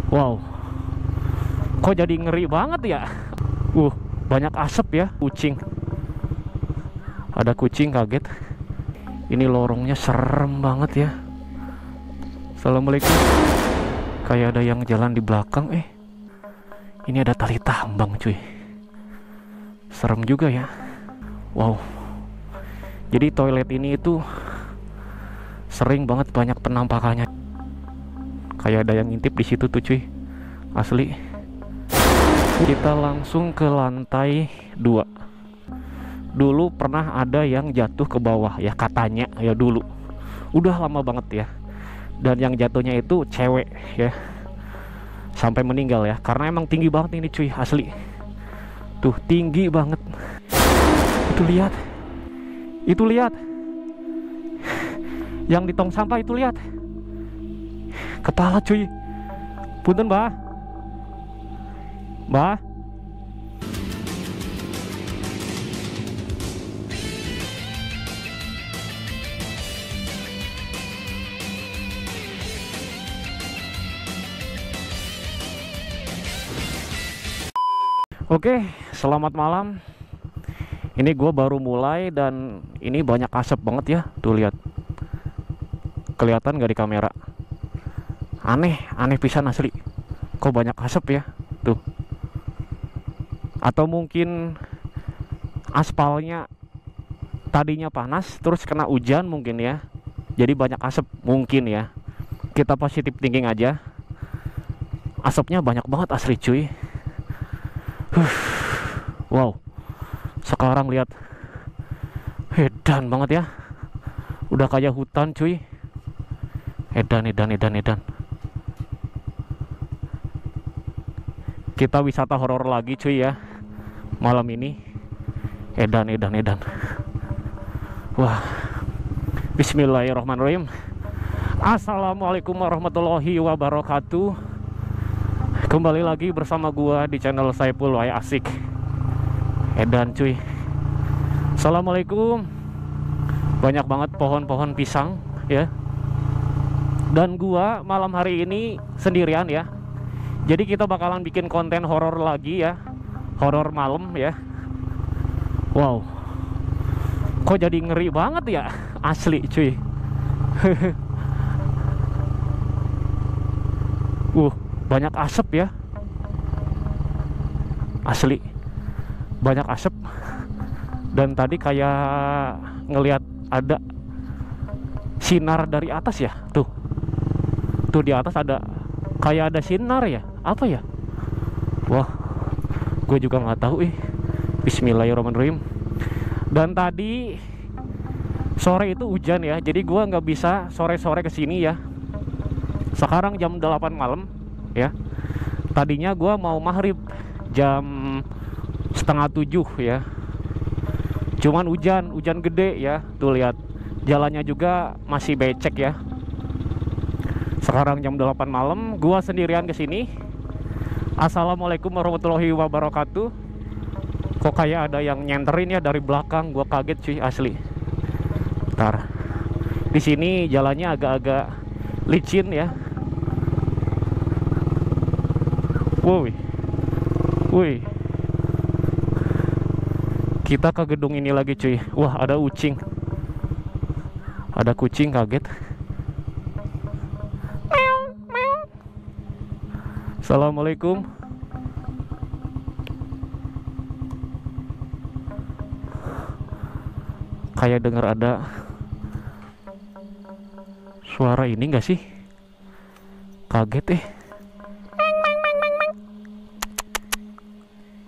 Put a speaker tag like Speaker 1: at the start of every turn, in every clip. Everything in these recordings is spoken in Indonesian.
Speaker 1: Wow, kok jadi ngeri banget ya. Banyak asap ya. Kucing, ada kucing, kaget. Ini lorongnya serem banget ya. Assalamualaikum. Kayak ada yang jalan di belakang. Ini ada tali tambang cuy. Serem juga ya. Wow. Jadi toilet ini itu sering banget banyak penampakannya. Kayak ada yang ngintip di situ tuh cuy. Asli. Kita langsung ke lantai 2. Dulu pernah ada yang jatuh ke bawah ya, katanya ya dulu. Udah lama banget ya. Dan yang jatuhnya itu cewek ya. Sampai meninggal ya. Karena emang tinggi banget ini cuy, asli. Tuh, tinggi banget. Itu lihat. Itu lihat. Yang di tong sampah itu lihat. Kepala cuy. Punten, Mbah. Mbah. Oke, selamat malam. Ini gue baru mulai dan ini banyak asap banget ya. Tuh lihat. Kelihatan gak di kamera? Aneh pisan asli. Kok banyak asap ya? Tuh. Atau mungkin aspalnya tadinya panas terus kena hujan mungkin ya. Jadi banyak asap mungkin ya. Kita positif thinking aja. Asapnya banyak banget asli cuy. Wow. Sekarang lihat. Edan banget ya. Udah kayak hutan cuy. Edan. Kita wisata horor lagi cuy ya. Malam ini. Edan. Wah. Bismillahirrahmanirrahim. Assalamualaikum warahmatullahi wabarakatuh. Kembali lagi bersama gua di channel Saiful Way Asik. Edan cuy. Assalamualaikum. Banyak banget pohon-pohon pisang ya. Dan gua malam hari ini sendirian ya. Jadi kita bakalan bikin konten horor lagi ya. Horor malam ya. Wow. Kok jadi ngeri banget ya. Asli cuy. Banyak asap ya. Asli. Banyak asap. Dan tadi kayak ngelihat ada sinar dari atas ya. Tuh di atas ada kayak ada sinar ya. Apa ya? Wah, gue juga nggak tahu. Bismillahirrahmanirrahim. Dan tadi sore itu hujan ya. Jadi gue nggak bisa sore-sore kesini ya. Sekarang jam 8 malam ya. Tadinya gue mau maghrib jam setengah 7 ya. Cuman hujan gede ya. Tuh lihat. Jalannya juga masih becek ya. Sekarang jam 8 malam, gua sendirian ke sini. Assalamualaikum warahmatullahi wabarakatuh. Kok kayak ada yang nyenterin ya dari belakang, gua kaget cuy asli. Bentar. Di sini jalannya agak-agak licin ya. Woi. Kita ke gedung ini lagi cuy. Wah, ada kucing. Ada kucing, kaget. Assalamualaikum. Kayak dengar ada suara ini enggak sih? Kaget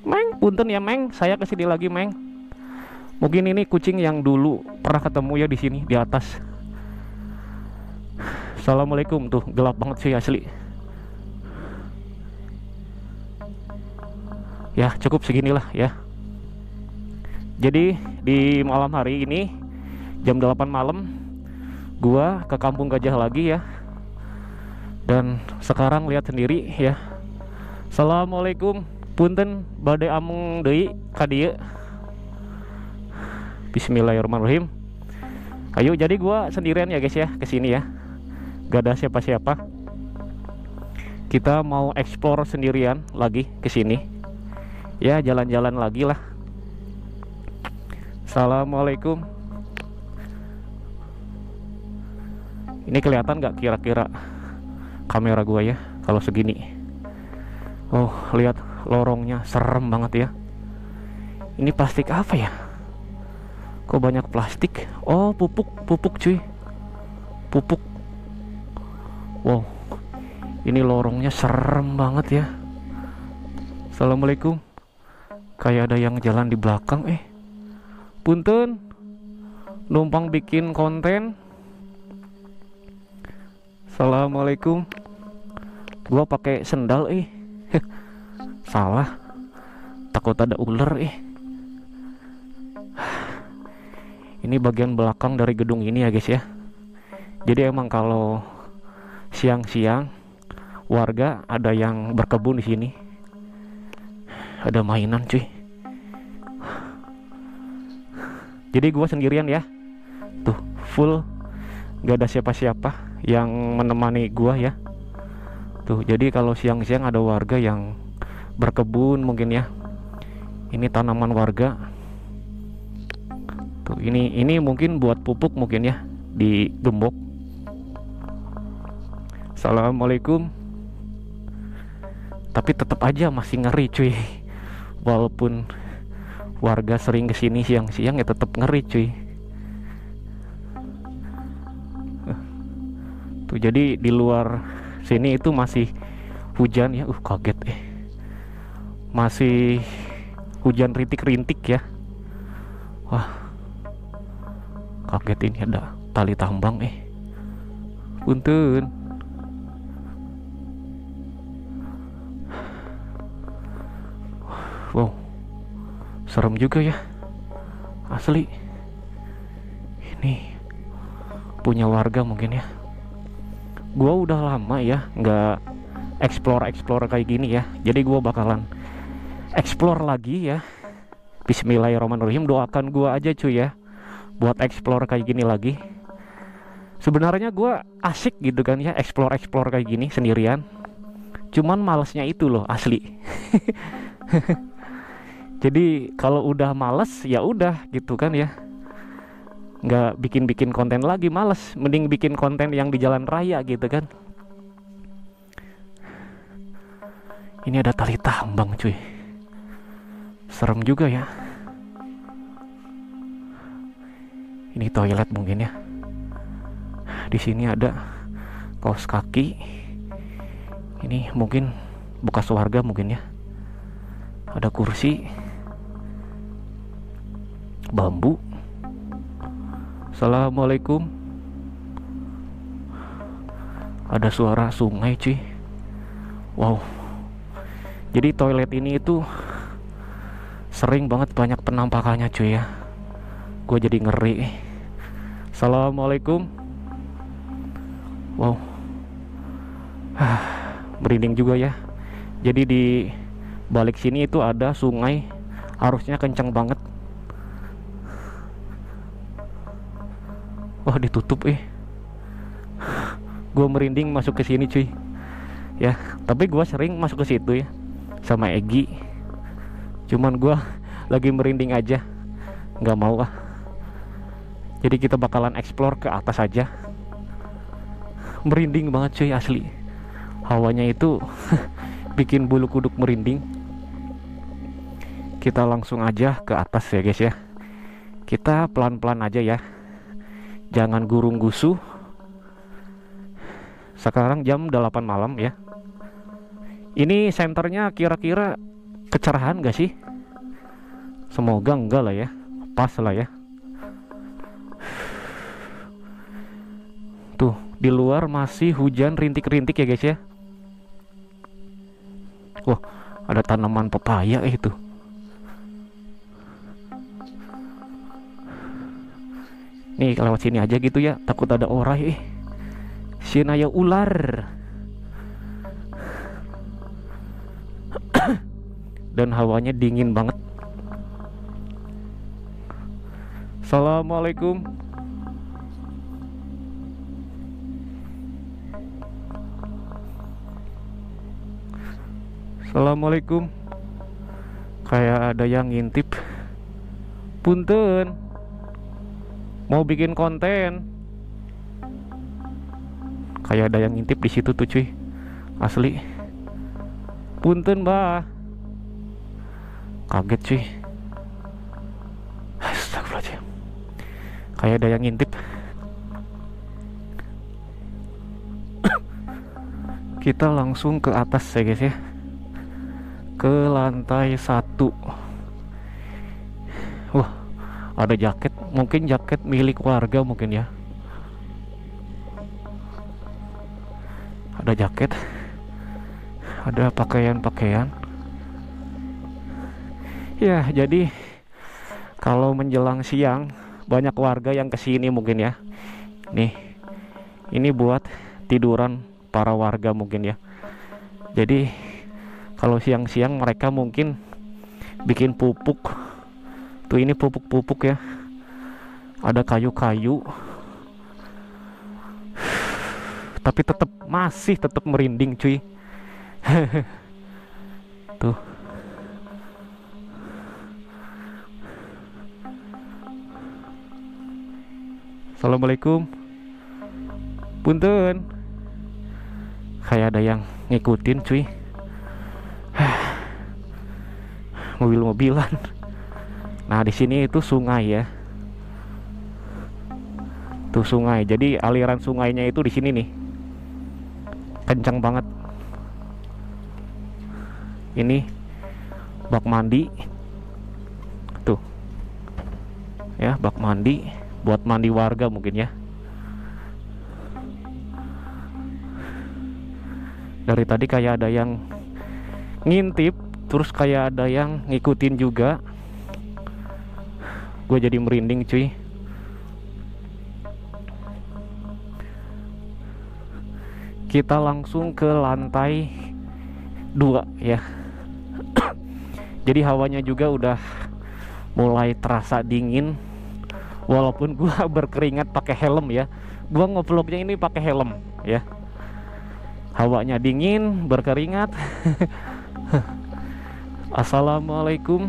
Speaker 1: Meng, punten ya Meng, saya kesini lagi Meng. Mungkin ini kucing yang dulu pernah ketemu ya di sini di atas. Assalamualaikum. Tuh gelap banget sih asli. Ya cukup seginilah ya. Jadi di malam hari ini jam 8 malam gua ke Kampung Gajah lagi ya. Dan sekarang lihat sendiri ya. Assalamualaikum. Punten badai amung deui ka dieu. Bismillahirrahmanirrahim. Ayo, jadi gua sendirian ya guys ya kesini ya. Gak ada siapa-siapa. Kita mau explore sendirian lagi ke sini. Ya, jalan-jalan lagi lah. Assalamualaikum. Ini kelihatan nggak kira-kira kamera gua ya kalau segini? Oh, lihat lorongnya, serem banget ya. Ini plastik apa ya? Kok banyak plastik? Oh, pupuk cuy. Pupuk. Wow. Ini lorongnya serem banget ya. Assalamualaikum. Kayak ada yang jalan di belakang. Punten. Numpang bikin konten. Assalamualaikum. Gua pakai sendal salah. Takut ada ular Ini bagian belakang dari gedung ini ya guys ya. Jadi emang kalau siang-siang warga ada yang berkebun di sini. Ada mainan cuy. Jadi gua sendirian ya. Tuh, full gak ada siapa-siapa yang menemani gua ya. Tuh, jadi kalau siang-siang ada warga yang berkebun mungkin ya. Ini tanaman warga. Tuh, ini mungkin buat pupuk mungkin ya, digembok. Assalamualaikum. Tapi tetap aja masih ngeri cuy. Walaupun warga sering kesini siang-siang ya tetap ngeri cuy. Tuh, jadi di luar sini itu masih hujan ya. Kaget masih hujan rintik-rintik ya. Wah, kaget, ini ada tali tambang punten. Wow, serem juga ya asli. Ini punya warga mungkin ya. Gua udah lama ya nggak explore kayak gini ya. Jadi gua bakalan explore lagi ya. Bismillahirrahmanirrahim. Doakan gua aja cuy ya buat explore kayak gini lagi. Sebenarnya gua asik gitu kan ya explore kayak gini sendirian. Cuman malesnya itu loh asli. Jadi kalau udah males ya udah gitu kan ya, nggak bikin konten lagi, males. Mending bikin konten yang di jalan raya gitu kan. Ini ada tali tambang cuy, serem juga ya. Ini toilet mungkin ya. Di sini ada kaos kaki. Ini mungkin bekas warga mungkin ya. Ada kursi bambu. Assalamualaikum. Ada suara sungai cuy. Wow. Jadi toilet ini itu sering banget banyak penampakannya cuy ya. Gue jadi ngeri. Assalamualaikum. Wow. Merinding juga ya. Jadi di balik sini itu ada sungai, arusnya kencang banget. Wah, ditutup Gue merinding masuk ke sini cuy ya. Tapi gue sering masuk ke situ ya sama Egi. Cuman gue lagi merinding aja, nggak mau Jadi kita bakalan explore ke atas aja. Merinding banget cuy asli. Hawanya itu bikin bulu kuduk merinding. Kita langsung aja ke atas ya guys ya. Kita pelan-pelan aja ya, jangan gurung-gusu. Sekarang jam 8 malam ya. Ini senternya kira-kira kecerahan gak sih? Semoga enggak lah ya, pas lah ya. Tuh, di luar masih hujan rintik-rintik ya guys ya. Wah, ada tanaman pepaya itu. Nih lewat sini aja gitu ya, takut ada orang Sinaya ular. Dan hawanya dingin banget. Assalamualaikum. Assalamualaikum. Kayak ada yang ngintip. Punten, mau bikin konten. Kayak ada yang ngintip di situ tuh cuy, asli. Punten mbak. Kaget cuy. Astagfirullahaladzim. Kayak ada yang ngintip. Kita langsung ke atas ya guys ya, ke lantai 1. Wah, ada jaket, mungkin jaket milik warga mungkin ya. Ada jaket, ada pakaian-pakaian. Ya, jadi kalau menjelang siang banyak warga yang kesini mungkin ya. Nih, ini buat tiduran para warga mungkin ya. Jadi kalau siang-siang mereka mungkin bikin pupuk. Tuh ini pupuk-pupuk ya. Ada kayu-kayu. Tapi masih tetap merinding cuy. Tuh. Assalamualaikum. Punten. Kayak ada yang ngikutin cuy. Mobil-mobilan. Nah, di sini itu sungai ya. Tuh sungai. Jadi aliran sungainya itu di sini nih. Kencang banget. Ini bak mandi. Tuh. Ya, bak mandi buat mandi warga mungkin ya. Dari tadi kayak ada yang ngintip, terus kayak ada yang ngikutin juga. Gue jadi merinding cuy. Kita langsung ke lantai 2 ya. Jadi hawanya juga udah mulai terasa dingin. Walaupun gue berkeringat pakai helm ya. Gue ngevlognya ini pakai helm ya. Hawanya dingin, berkeringat. Assalamualaikum.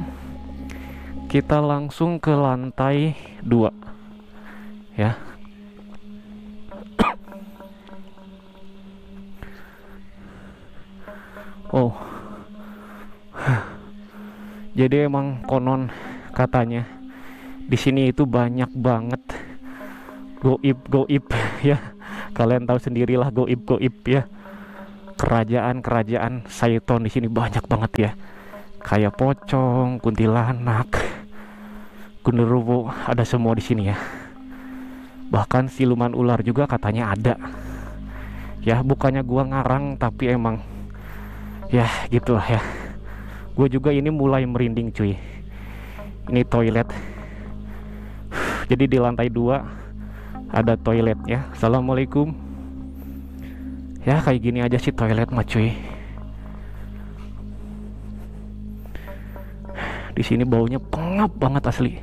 Speaker 1: Kita langsung ke lantai 2 ya. Oh. Jadi emang konon katanya di sini itu banyak banget goib ya. Kalian tahu sendirilah goib ya. Kerajaan syaiton di sini banyak banget ya. Kayak pocong, kuntilanak, genderuwo, ada semua di sini ya. Bahkan siluman ular juga katanya ada. Ya, bukannya gua ngarang tapi emang ya gitulah ya. Gue juga ini mulai merinding cuy. Ini toilet. Jadi di lantai 2 ada toilet ya. Assalamualaikum. Ya kayak gini aja sih toilet mah cuy. Di sini baunya pengap banget asli.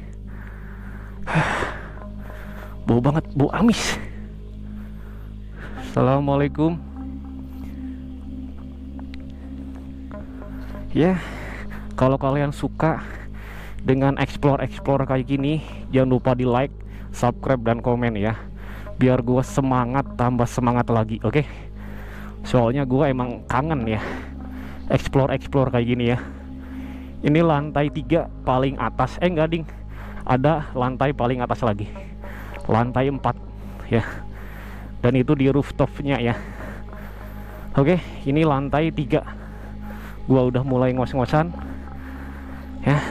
Speaker 1: Bau banget, bau amis. Assalamualaikum. Ya, kalau kalian suka dengan explore kayak gini, jangan lupa di like, subscribe, dan komen ya. Biar gue tambah semangat lagi, oke? Soalnya gue emang kangen ya explore kayak gini ya. Ini lantai 3 paling atas. Enggak ding, ada lantai paling atas lagi, lantai 4 ya. Dan itu di rooftopnya ya. Oke, ini lantai 3. Gua udah mulai ngos-ngosan ya.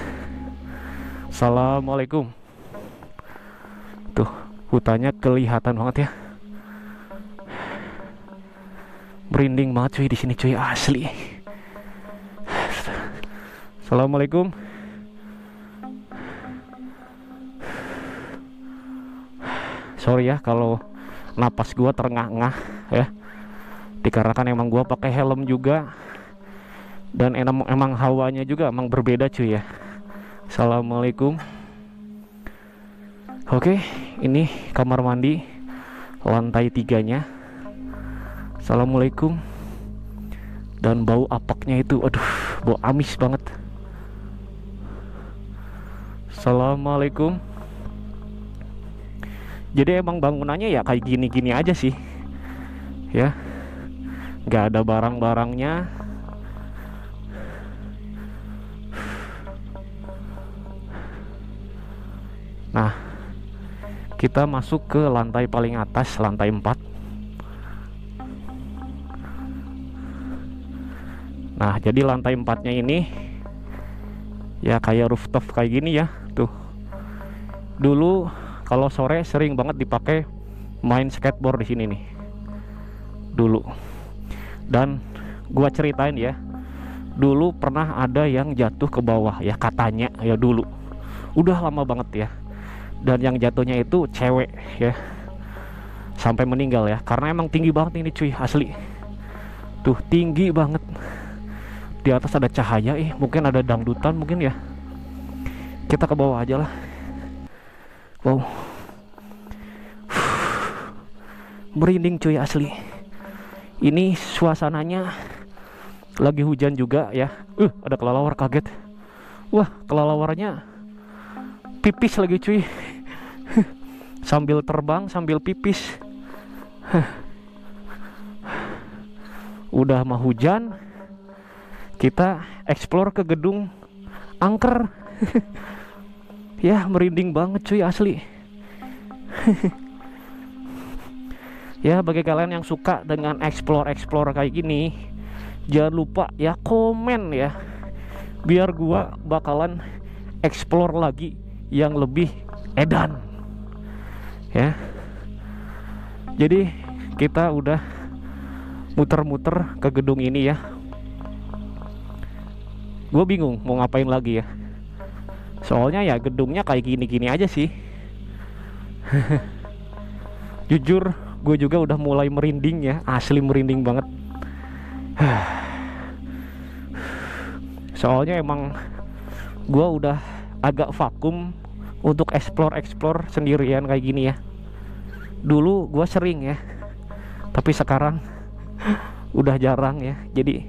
Speaker 1: Assalamualaikum. Tuh hutannya kelihatan banget ya. Merinding banget cuy di sini cuy, asli. Assalamualaikum. Sorry ya kalau napas gua terengah-engah ya. Dikarenakan emang gua pakai helm juga. Dan emang hawanya juga emang berbeda cuy ya. Assalamualaikum. Oke, ini kamar mandi lantai 3-nya. Assalamualaikum. Dan bau apaknya itu, aduh, bau amis banget. Assalamualaikum. Jadi emang bangunannya ya kayak gini-gini aja sih, ya, nggak ada barang-barangnya. Nah, kita masuk ke lantai paling atas, lantai 4. Nah, jadi lantai 4-nya ini ya kayak rooftop kayak gini ya. Tuh. Dulu kalau sore sering banget dipakai main skateboard di sini nih. Dulu. Dan gua ceritain ya. Dulu pernah ada yang jatuh ke bawah ya, katanya ya dulu. Udah lama banget ya. Dan yang jatuhnya itu cewek ya. Sampai meninggal ya, karena emang tinggi banget ini cuy, asli. Tuh, tinggi banget. Di atas ada cahaya, mungkin ada dangdutan mungkin ya. Kita ke bawah aja lah. Wow, merinding cuy, asli. Ini suasananya lagi hujan juga ya. Ada kelelawar, kaget. Wah, kelelawarnya pipis lagi cuy. Sambil terbang sambil pipis. Udah mau hujan, kita explore ke gedung angker. Ya, merinding banget cuy, asli. Ya, bagi kalian yang suka dengan explore kayak gini, jangan lupa ya komen ya, biar gua bakalan explore lagi yang lebih edan ya. Jadi kita udah muter-muter ke gedung ini ya. Gue bingung mau ngapain lagi ya. Soalnya ya gedungnya kayak gini-gini aja sih. Jujur gue juga udah mulai merinding ya, asli merinding banget. Soalnya emang gue udah agak vakum untuk explore sendirian kayak gini ya. Dulu gue sering ya, tapi sekarang udah jarang ya. Jadi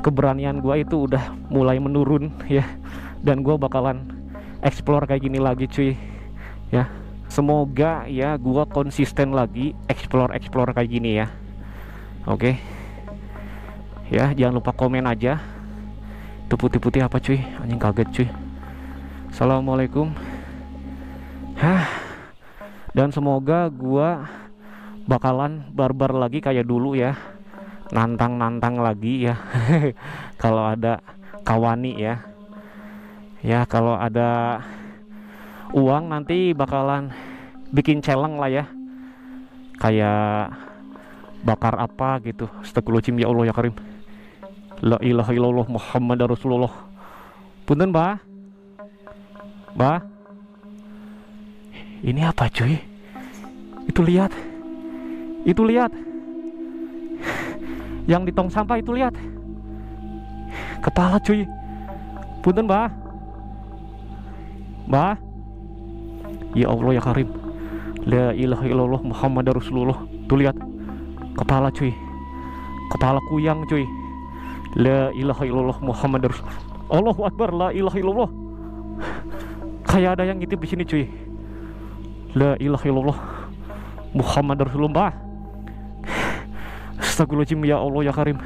Speaker 1: keberanian gue itu udah mulai menurun ya. Dan gue bakalan explore kayak gini lagi cuy ya. Semoga ya gue konsisten lagi explore kayak gini ya. Oke ya, jangan lupa komen aja. Itu putih-putih apa cuy, anjing, kaget cuy. Assalamualaikum. Dan semoga gue bakalan barbar lagi kayak dulu ya, nantang lagi ya. Kalau ada kawani ya. Ya, kalau ada uang nanti bakalan bikin challenge lah ya. Kayak bakar apa gitu. Astagfirullahaladzim, ya Allah ya Karim. La ilaha illallah Muhammad Rasulullah. Punten, Mbah. Mbah. Ini apa cuy? Itu lihat. Yang di tong sampah itu, lihat. Kepala cuy. Punten, Mbah. Mbah. Ya Allah ya Karim. La ilaha illallah Muhammad Rasulullah. Tuh lihat. Kepala cuy. Kepala kuyang cuy. La ilaha illallah Muhammad Rasulullah. Allahu Akbar, la ilaha illallah. Kayak ada yang ngintip di sini cuy. La ilaha illallah Muhammad Rasulullah. Astagfirullahaladzim, ya Allah ya Karim.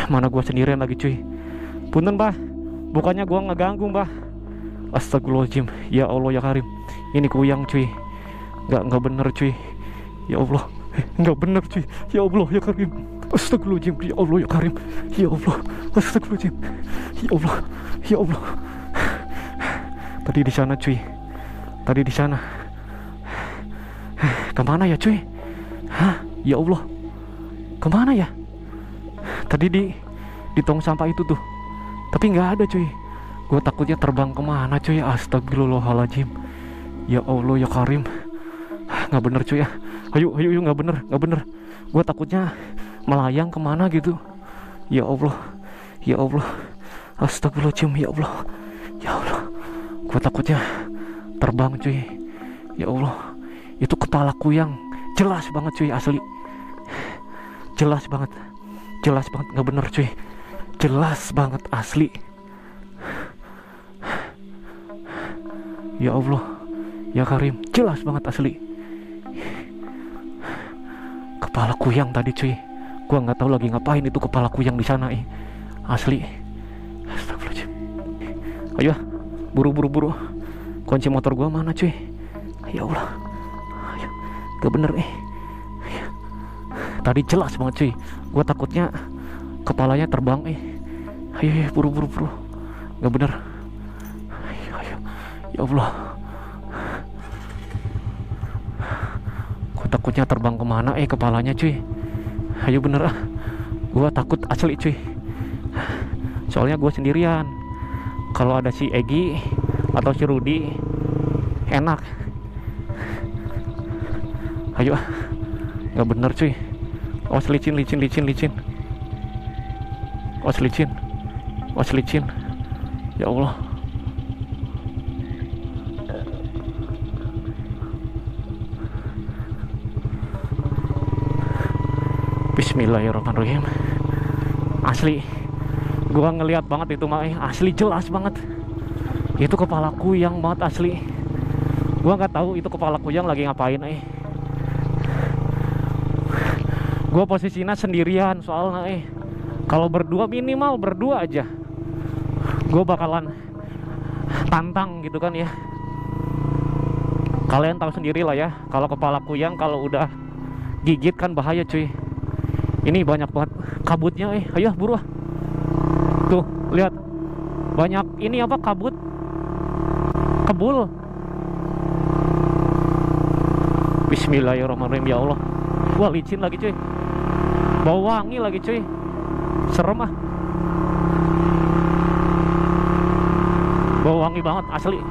Speaker 1: Mana gua sendirian lagi cuy. Punten, Mbah. Bukannya gua ngeganggu, Mbah. Astagfirullahaladzim, ya Allah ya Karim. Ini kuyang cuy. Nggak bener cuy. Ya Allah, nggak bener cuy. Ya Allah ya Karim. Astagfirullahaladzim, ya Allah ya Karim. Ya Allah, astagfirullahaladzim. Ya Allah, ya Allah. Tadi di sana cuy. Tadi di sana. Kemana ya cuy? Hah? Ya Allah, kemana ya? Tadi di tong sampah itu tuh, tapi nggak ada cuy. Gue takutnya terbang kemana cuy. Astagfirullahaladzim, ya Allah ya Karim. Nggak bener cuy ya. Ayo nggak bener. Gue takutnya melayang kemana gitu. Ya Allah, ya Allah. Astagfirullahaladzim, ya Allah, ya Allah. Gue takutnya terbang cuy. Ya Allah, itu kepala kuyang jelas banget cuy, asli jelas banget. jelas banget nggak bener cuy, jelas banget asli. Ya Allah, ya Karim, jelas banget asli. Kepala kuyang tadi cuy, gua nggak tahu lagi ngapain itu kepala kuyang di sana asli. Astagfirullahaladzim. Ayo, buru, kunci motor gua mana cuy? Ya Allah, ayo, gak bener tadi jelas banget cuy, gua takutnya kepalanya terbang ayo, buru, gak bener. Ayo, ya Allah, gua takutnya terbang kemana kepalanya cuy. Ayo bener gua takut asli cuy, soalnya gua sendirian. Kalau ada si Egi atau si Rudi enak. Ayo nggak bener cuy. Awas licin. Awas licin. Ya Allah. Bismillahirrahmanirrahim. Asli gua ngeliat banget itu mah asli jelas banget. Itu kepala kuyang banget asli. Gua nggak tahu itu kepala kuyang lagi ngapain Gua posisinya sendirian soalnya kalau berdua, minimal berdua aja gua bakalan tantang gitu kan ya. Kalian tahu sendiri lah ya, kalau kepala kuyang kalau udah gigit kan bahaya cuy. Ini banyak banget kabutnya ayo buru tuh, lihat banyak ini apa, kebul. Bismillahirrahmanirrahim. Ya Allah, wah licin lagi cuy, bau wangi lagi cuy, serem bau wangi banget asli.